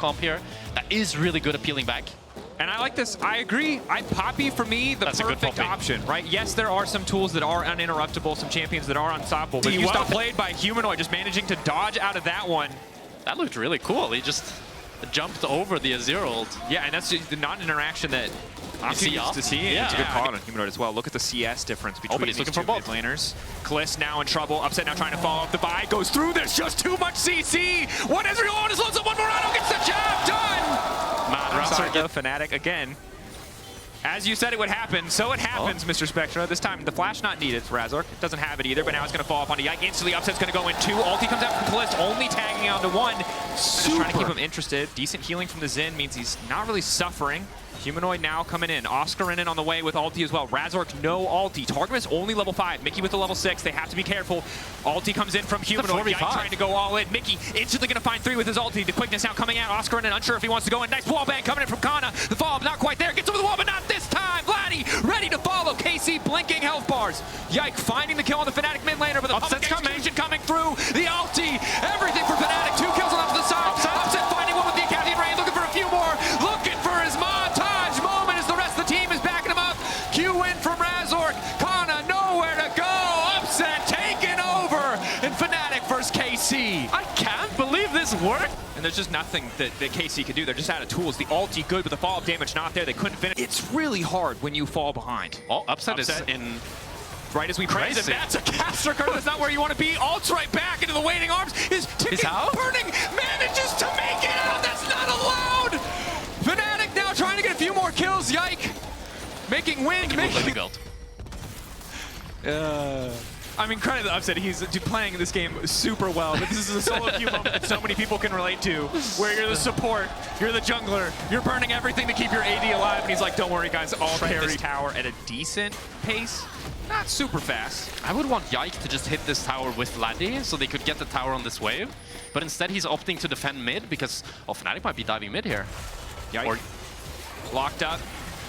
comp here that is really good at peeling back. And I like this. I agree. Poppy, for me, the perfect option, right? Yes, there are some tools that are uninterruptible, some champions that are unstoppable, but you stop played by Humanoid, just managing to dodge out of that one. That looked really cool. He just jumped over the Azir ult. Yeah, and that's just not an interaction that I'm used to seeing. Yeah. It's a good call on Humanoid as well. Look at the CS difference between these two mid laners. Kalisz now in trouble. Upset now trying to follow up the buy. Goes through this. Just too much CC. One Ezreal on his loads up. One Morano gets the job done. The Fnatic again. As you said it would happen, so it happens, Mr. Spectra. This time, the flash not needed for Razork. Doesn't have it either, but now it's going to fall up onto Yike. Instantly, Upset's going to go in 2. Ulti comes out from Kalisz, only tagging onto 1. Just trying to keep him interested. Decent healing from the Xin means he's not really suffering. Humanoid now coming in. Oscar in on the way with ulti as well. Razork, no ulti. Targamas only level 5. Mickey with the level 6. They have to be careful. Ulti comes in from Humanoid. Yike trying to go all in. Mickey instantly going to find 3 with his ulti. The quickness now coming out. Oscar in, unsure if he wants to go in. Nice wall bang coming in from Kana. The follow-up not quite there. Gets over the wall, but not this time. Vladdy ready to follow. KC blinking health bars. Yike finding the kill on the Fnatic mid laner, but the Upset's coming through. The ulti. Everything for Fnatic. 2 kills on the side. Upset finding one with the Academy Rain. Looking for a few more. Looking for his montage moment as the rest of the team is backing him up. Q in from Razork. Kana nowhere to go. Upset taking over. And Fnatic versus KC. I can't believe this worked. And there's just nothing that KC could do. They're just out of tools. The ulti good, but the follow-up damage not there. They couldn't finish. It's really hard when you fall behind. Oh, Upset is in... Right as we praise it, that's a caster card. That's not where you want to be. Ults right back into the waiting arms. His ticket burning manages to make it out. That's not allowed. Fnatic now trying to get a few more kills. Yike making wind. I mean, credit to Upset. He's playing this game super well, but this is a solo queue moment that so many people can relate to, where you're the support, you're the jungler, you're burning everything to keep your AD alive, and he's like, don't worry, guys, I'll carry this tower at a decent pace. Not super fast. I would want Yike to just hit this tower with Vladdy so they could get the tower on this wave. But instead he's opting to defend mid because Fnatic might be diving mid here. Yike locked up.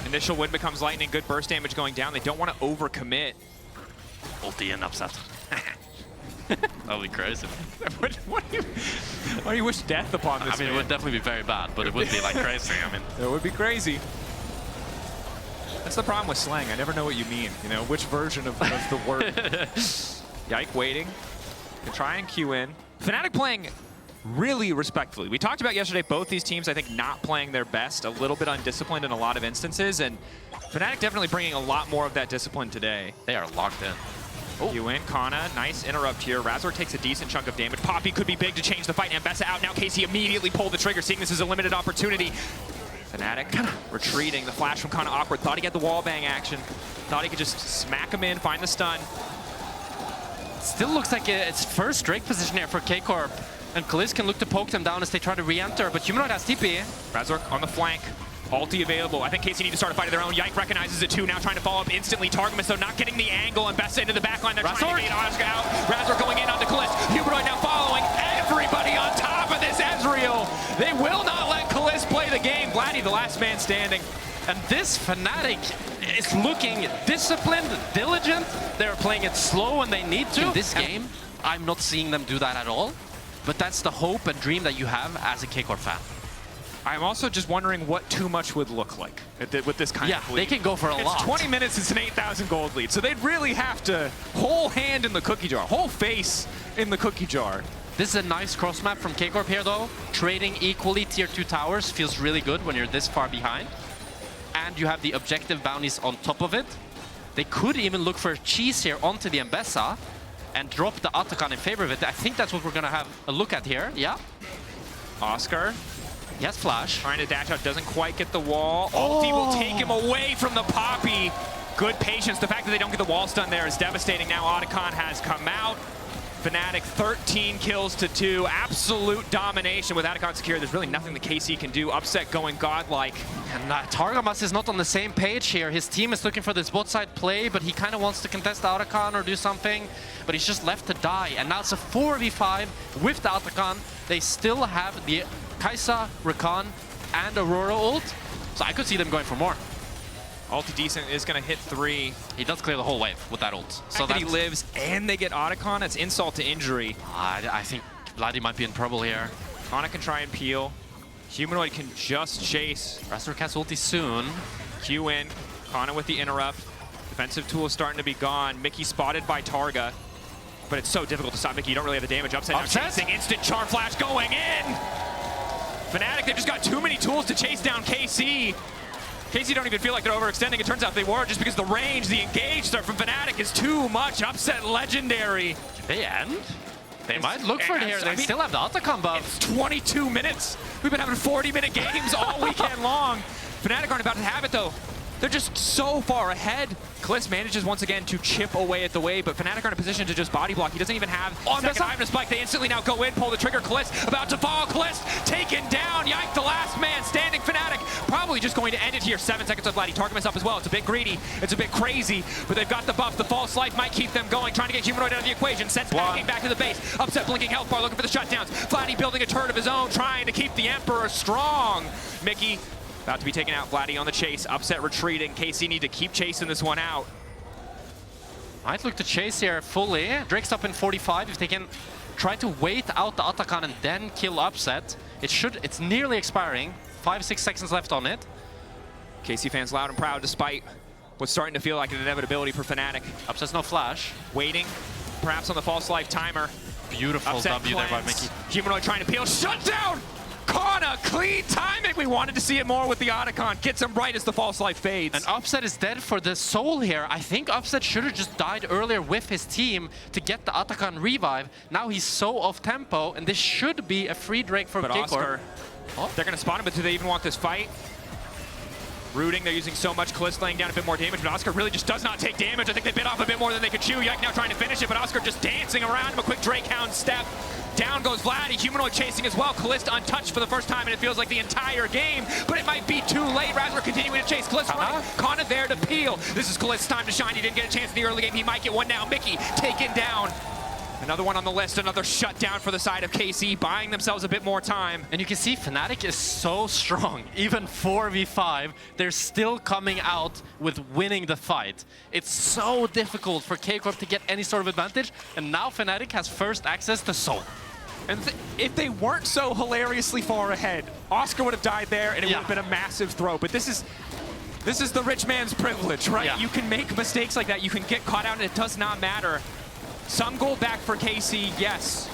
Initial wind becomes lightning. Good burst damage going down. They don't want to overcommit. Ulti and Upset. That would be crazy. Why do you wish death upon this? I mean, it would definitely be very bad, but it would be like crazy. I mean, it would be crazy. That's the problem with slang. I never know what you mean. You know, which version of the word. Yike waiting. They try and queue in. Fnatic playing really respectfully. We talked about yesterday both these teams, I think, not playing their best, a little bit undisciplined in a lot of instances, and Fnatic definitely bringing a lot more of that discipline today. They are locked in. You in, Kana, nice interrupt here. Razork takes a decent chunk of damage. Poppy could be big to change the fight. Ambessa out now. KC immediately pulled the trigger, seeing this as a limited opportunity. Fnatic retreating. The flash from Kana awkward. Thought he had the wall bang action. Thought he could just smack him in, find the stun. Still looks like it's first Drake position here for K-Corp. And Kalisz can look to poke them down as they try to re-enter, but Humanoid has TP. Razork on the flank. Ulti available. I think KC need to start a fight of their own. Yike recognizes it too, now trying to follow up instantly. Targamas, though, not getting the angle, and Bessa into the backline. They're trying to get Oscar out. Razork going in onto Kalisz. Humanoid now following. Everybody on top of this Ezreal. They will not let Kalisz play the game. Vladdy, the last man standing. And this Fnatic is looking disciplined, diligent. They're playing it slow when they need to. In this game, I'm not seeing them do that at all. But that's the hope and dream that you have as a K-Corp fan. I'm also just wondering what too much would look like with this kind of lead. They can go for a lot. It's 20 minutes, it's an 8,000 gold lead. So they'd really have to whole hand in the cookie jar, whole face in the cookie jar. This is a nice cross map from K-Corp here, though. Trading equally tier 2 towers feels really good when you're this far behind. And you have the objective bounties on top of it. They could even look for a cheese here onto the Ambessa and drop the Atakhan in favor of it. I think that's what we're going to have a look at here. Yeah. Oscar. He has flash. Trying to dash out, doesn't quite get the wall. Ulti will take him away from the Poppy. Good patience. The fact that they don't get the wall stun there is devastating. Now Atakhan has come out. Fnatic 13 kills to 2. Absolute domination with Atakhan secure. There's really nothing the KC can do. Upset going godlike. And Targamas is not on the same page here. His team is looking for this bot side play, but he kind of wants to contest Atakhan or do something. But he's just left to die. And now it's a 4v5 with the Atakhan. They still have the Kai'Sa, Rakan, and Aurora ult. So I could see them going for more. Ulti decent is going to hit 3. He does clear the whole wave with that ult. So that he lives and they get Atakhan, it's insult to injury. I think Vladdy might be in trouble here. Kana can try and peel. Humanoid can just chase. Razork has ulti soon. Q in, Kana with the interrupt. Defensive tool is starting to be gone. Mickey spotted by Targa, but it's so difficult to stop Mickey. You don't really have the damage. Upset now chasing, instant charm flash going in. Fnatic, they've just got too many tools to chase down KC. KC don't even feel like they're overextending. It turns out they were, just because the range, the engage start from Fnatic is too much. Upset legendary. They end? They might look for it here. They still have the Atakhan buff. It's 22 minutes. We've been having 40-minute games all weekend long. Fnatic aren't about to have it, though. They're just so far ahead. Kliss manages once again to chip away at the wave, but Fnatic are in a position to just body block. He doesn't even have second eye to spike. They instantly now go in, pull the trigger. Kliss about to fall. Kliss taken down. Yike, the last man standing. Fnatic probably just going to end it here. 7 seconds of Vladdy. Targamas up as well. It's a bit greedy. It's a bit crazy, but they've got the buff. The false life might keep them going. Trying to get Humanoid out of the equation. Sets packing back to the base. Upset blinking health bar, looking for the shutdowns. Vladdy building a turret of his own, trying to keep the Emperor strong. Mickey about to be taken out. Vladdy on the chase. Upset retreating. KC need to keep chasing this one out. Might look to chase here fully. Drake's up in 45. If they can try to wait out the Atakhan and then kill Upset, it's nearly expiring. 5-6 seconds left on it. KC fans loud and proud despite what's starting to feel like an inevitability for Fnatic. Upset's no flash. Waiting, perhaps on the false life timer. Beautiful Upset W there by Mickey. Humanoid trying to peel. Shut down! Kana, clean timing. We wanted to see it more with the Atakhan. Gets him right as the false life fades. And Upset is dead for the soul here. I think Upset should have just died earlier with his team to get the Atakhan revive. Now he's so off tempo, and this should be a free Drake for Karmine Corp. They're going to spot him, but do they even want this fight? Rooting, they're using so much. Kliss laying down a bit more damage, but Oscar really just does not take damage. I think they bit off a bit more than they could chew. Yike now trying to finish it, but Oscar just dancing around him. A quick Drake Hound step. Down goes Vladdy, Humanoid chasing as well. Kliss untouched for the first time, and it feels like the entire game, but it might be too late. Razor continuing to chase. Kliss running. Kana there to peel. This is Kliss' time to shine. He didn't get a chance in the early game. He might get one now. Mickey taken down. Another one on the list, another shutdown for the side of KC, buying themselves a bit more time. And you can see Fnatic is so strong. Even 4v5, they're still coming out with winning the fight. It's so difficult for K-Corp to get any sort of advantage, and now Fnatic has first access to Soul. And if they weren't so hilariously far ahead, Oscar would have died there, and it would have been a massive throw. But this is the rich man's privilege, right? Yeah. You can make mistakes like that. You can get caught out, and it does not matter. Some gold back for KC, yes.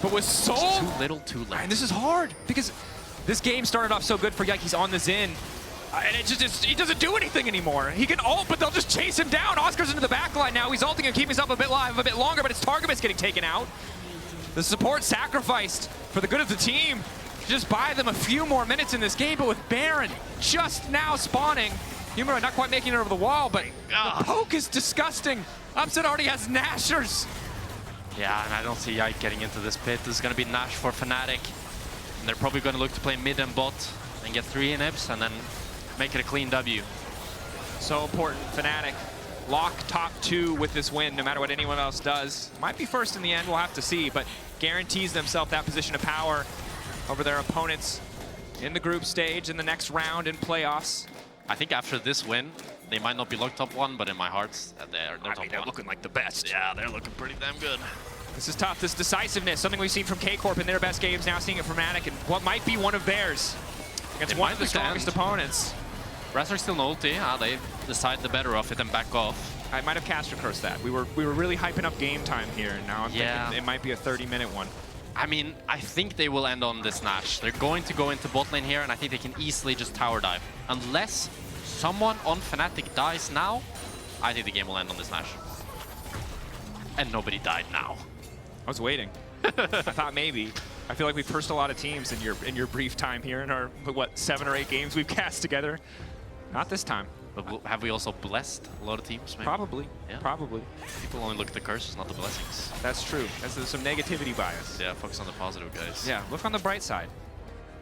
But with Soul, too little, too late. And this is hard, because this game started off so good for Yike. He's on the Xin. And he doesn't do anything anymore. He can ult, but they'll just chase him down. Oscar's into the backline now. He's ulting and keeping himself a bit alive a bit longer, but it's Targamas getting taken out. The support sacrificed for the good of the team. Just buy them a few more minutes in this game, but with Baron just now spawning, Humanoid not quite making it over the wall, but the poke is disgusting. Upset already has Nashers. Yeah, and I don't see Yike getting into this pit. This is going to be Nash for Fnatic. And they're probably going to look to play mid and bot and get 3 inhibs and then make it a clean W. So important, Fnatic. Lock top 2 with this win, no matter what anyone else does. Might be first in the end, we'll have to see, but guarantees themselves that position of power over their opponents in the group stage in the next round in playoffs. I think after this win, they might not be locked top 1, but in my heart, they're top 1. They're looking like the best. Yeah, they're looking pretty damn good. This is tough, this decisiveness, something we've seen from K-Corp in their best games, now seeing it from Fnatic, and what might be one of theirs against one of the strongest opponents. Razor's still no ulti. They decide the better of it and back off. I might have caster cursed that. We were really hyping up game time here, and now I'm thinking it might be a 30-minute one. I mean, I think they will end on this Nash. They're going to go into bot lane here, and I think they can easily just tower dive. Unless someone on Fnatic dies now, I think the game will end on this Nash. And nobody died now. I was waiting. I thought maybe. I feel like we've cursed a lot of teams in your brief time here in our, what, 7 or 8 games we've cast together. Not this time. But have we also blessed a lot of teams, maybe? Probably. Yeah. Probably. People only look at the curses, not the blessings. That's true. There's some negativity bias. Yeah, focus on the positive, guys. Yeah, look on the bright side.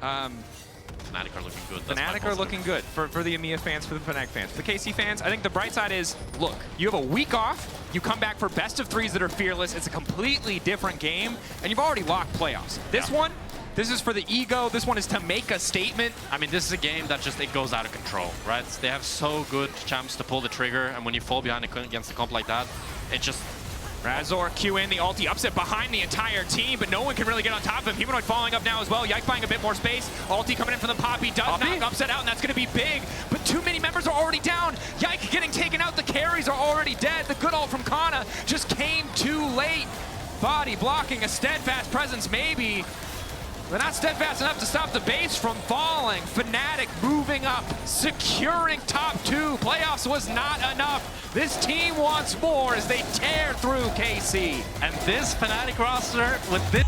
Fnatic are looking good. Fnatic are looking good for the EMEA fans, for the Fnatic fans. For the KC fans, I think the bright side is, look, you have a week off, you come back for best of 3s that are fearless, it's a completely different game, and you've already locked playoffs. This one, this is for the ego, this one is to make a statement. I mean, this is a game that just, it goes out of control, right? They have so good champs to pull the trigger, and when you fall behind against a comp like that, it just, Razor Q in the ulti, upset behind the entire team, but no one can really get on top of him. Humanoid falling up now as well. Yike buying a bit more space. Ulti coming in from the Poppy does knock Upset out, and that's going to be big. But too many members are already down. Yike getting taken out. The carries are already dead. The good ult from Kana just came too late. Body blocking, a steadfast presence maybe. But not steadfast enough to stop the base from falling. Fnatic moving up, securing top 2. Playoffs was not enough. This team wants more as they tear through KC. And this Fnatic roster with this